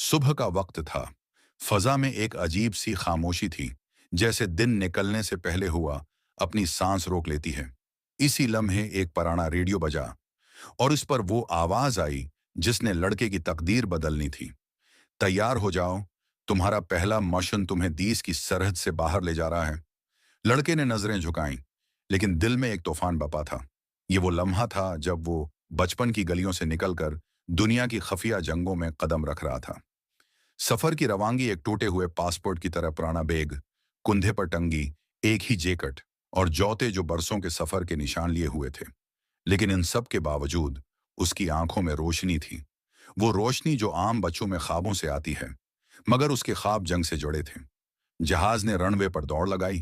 सुबह का वक्त था। फजा में एक अजीब सी खामोशी थी, जैसे दिन निकलने से पहले हुआ अपनी सांस रोक लेती है। इसी लम्हे एक पुराना रेडियो बजा और इस पर वो आवाज आई जिसने लड़के की तकदीर बदलनी थी। तैयार हो जाओ, तुम्हारा पहला मिशन तुम्हें देश की सरहद से बाहर ले जा रहा है। लड़के ने नजरें झुकाईं, लेकिन दिल में एक तूफान बपा था। ये वो लम्हा था जब वो बचपन की गलियों से निकलकर दुनिया की खफिया जंगों में कदम रख रहा था। सफर की रवानगी एक टूटे हुए पासपोर्ट की तरह, पुराना बैग, कुंधे पर टंगी एक ही जैकेट और जौते जो बरसों के सफर के निशान लिए हुए थे। लेकिन इन सब के बावजूद उसकी आंखों में रोशनी थी। वो रोशनी जो आम बच्चों में ख्वाबों से आती है, मगर उसके ख्वाब जंग से जुड़े थे। जहाज ने रनवे पर दौड़ लगाई।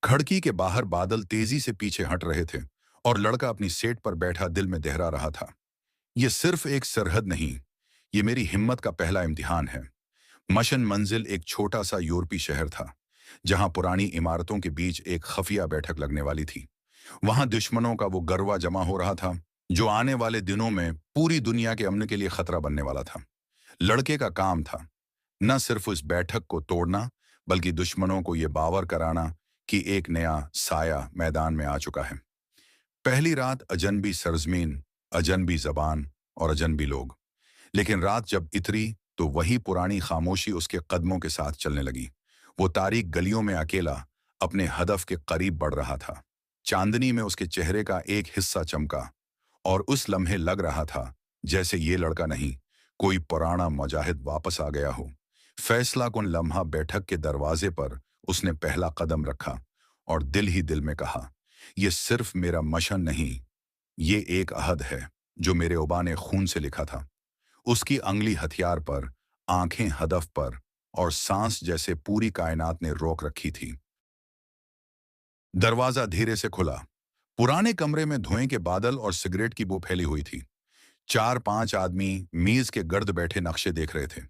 खिड़की के बाहर बादल तेजी से पीछे हट रहे थे और लड़का अपनी सीट पर बैठा दिल में दोहरा रहा था, ये सिर्फ एक सरहद नहीं, ये मेरी हिम्मत का पहला इम्तिहान है। मशन मंजिल एक छोटा सा यूरोपीय शहर था, जहां पुरानी इमारतों के बीच एक खफिया बैठक लगने वाली थी। वहां दुश्मनों का वो गरवा जमा हो रहा था, जो आने वाले दिनों में पूरी दुनिया के अमन के लिए खतरा बनने वाला था। लड़के का काम था न सिर्फ उस बैठक को तोड़ना, बल्कि दुश्मनों को ये बावर कराना कि एक नया साया मैदान में आ चुका है। पहली रात अजनबी सरजमीन, अजनबी जबान और अजनबी लोग। लेकिन रात जब इतरी तो वही पुरानी खामोशी उसके कदमों के साथ चलने लगी। वो तारीक गलियों में अकेला अपने हदफ के करीब बढ़ रहा था। चांदनी में उसके चेहरे का एक हिस्सा चमका और उस लम्हे लग रहा था जैसे ये लड़का नहीं, कोई पुराना मुजाहिद वापस आ गया हो। फैसला कुन लम्हा, बैठक के दरवाजे पर उसने पहला कदम रखा और दिल ही दिल में कहा, ये सिर्फ मेरा मशन नहीं, ये एक अहद है जो मेरे उबा ने खून से लिखा था। उसकी अंगली हथियार पर, आंखें हदफ पर और सांस जैसे पूरी कायनात ने रोक रखी थी। दरवाजा धीरे से खुला। पुराने कमरे में धुएं के बादल और सिगरेट की बू फैली हुई थी। चार पांच आदमी मेज के गर्द बैठे नक्शे देख रहे थे।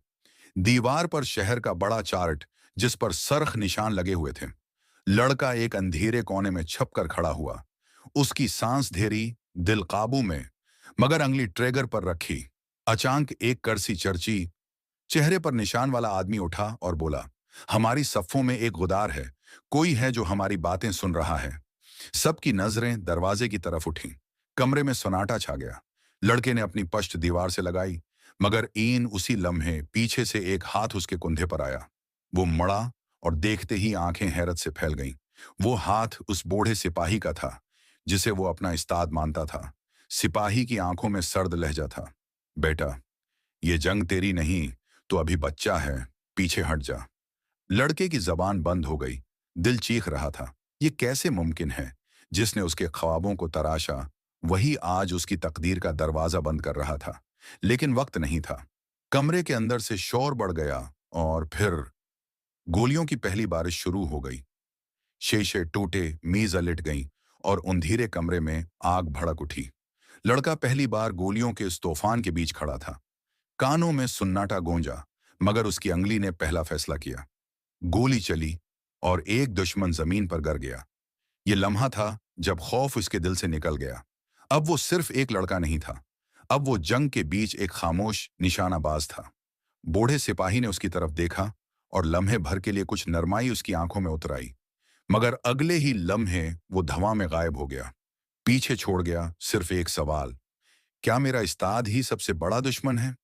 दीवार पर शहर का बड़ा चार्ट, जिस पर सरख निशान लगे हुए थे। लड़का एक अंधेरे कोने में छपकर खड़ा हुआ। उसकी सांस धेरी, दिल काबू में, मगर अंगली ट्रेगर पर रखी। अचानक एक करसी चर्ची, चेहरे पर निशान वाला आदमी उठा और बोला, हमारी सफ़ों में एक गुदार है, कोई है जो हमारी बातें सुन रहा है। सबकी नजरें दरवाजे की तरफ उठी। कमरे में सन्नाटा छा गया। लड़के ने अपनी पश्च दीवार से लगाई, मगर ईन उसी लम्हे पीछे से एक हाथ उसके कुंधे पर आया। वो मुड़ा और देखते ही आंखें हैरत से फैल गईं। वो हाथ उस बूढ़े सिपाही का था, जिसे वो अपना उस्ताद मानता था। सिपाही की आंखों में सर्द लहजा था। बेटा, ये जंग तेरी नहीं, तो अभी बच्चा है, पीछे हट जा। लड़के की जबान बंद हो गई। दिल चीख रहा था, ये कैसे मुमकिन है? जिसने उसके ख्वाबों को तराशा, वही आज उसकी तकदीर का दरवाजा बंद कर रहा था। लेकिन वक्त नहीं था। कमरे के अंदर से शोर बढ़ गया और फिर गोलियों की पहली बारिश शुरू हो गई। शीशे टूटे, मेज उलट गईं और अंधेरे कमरे में आग भड़क उठी। लड़का पहली बार गोलियों के इस तूफान के बीच खड़ा था। कानों में सुन्नाटा गूंजा, मगर उसकी अंगली ने पहला फैसला किया। गोली चली और एक दुश्मन जमीन पर गिर गया। ये लम्हा था जब खौफ उसके दिल से निकल गया। अब वो सिर्फ एक लड़का नहीं था, अब वो जंग के बीच एक खामोश निशानाबाज था। बूढ़े सिपाही ने उसकी तरफ देखा और लम्हे भर के लिए कुछ नरमाई उसकी आंखों में उतर आई, मगर अगले ही लम्हे वो धुआं में गायब हो गया। पीछे छोड़ गया सिर्फ एक सवाल, क्या मेरा उस्ताद ही सबसे बड़ा दुश्मन है?